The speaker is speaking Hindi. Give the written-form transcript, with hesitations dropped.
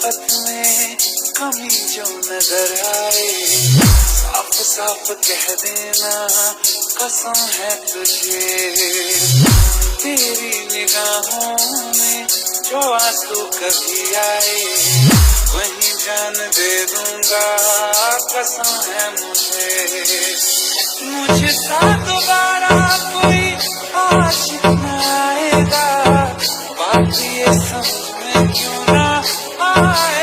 मोहब्बत में कमी जो नजर आए, साफ साफ कह देना कसम है तुझे। तेरी निगाहों में जो आंसू कभी आए, वहीं जान दे दूंगा कसम है मुझे साथ दोबारा कोई आशिक न आएगा, बात ये समझ में क्यों ना आए।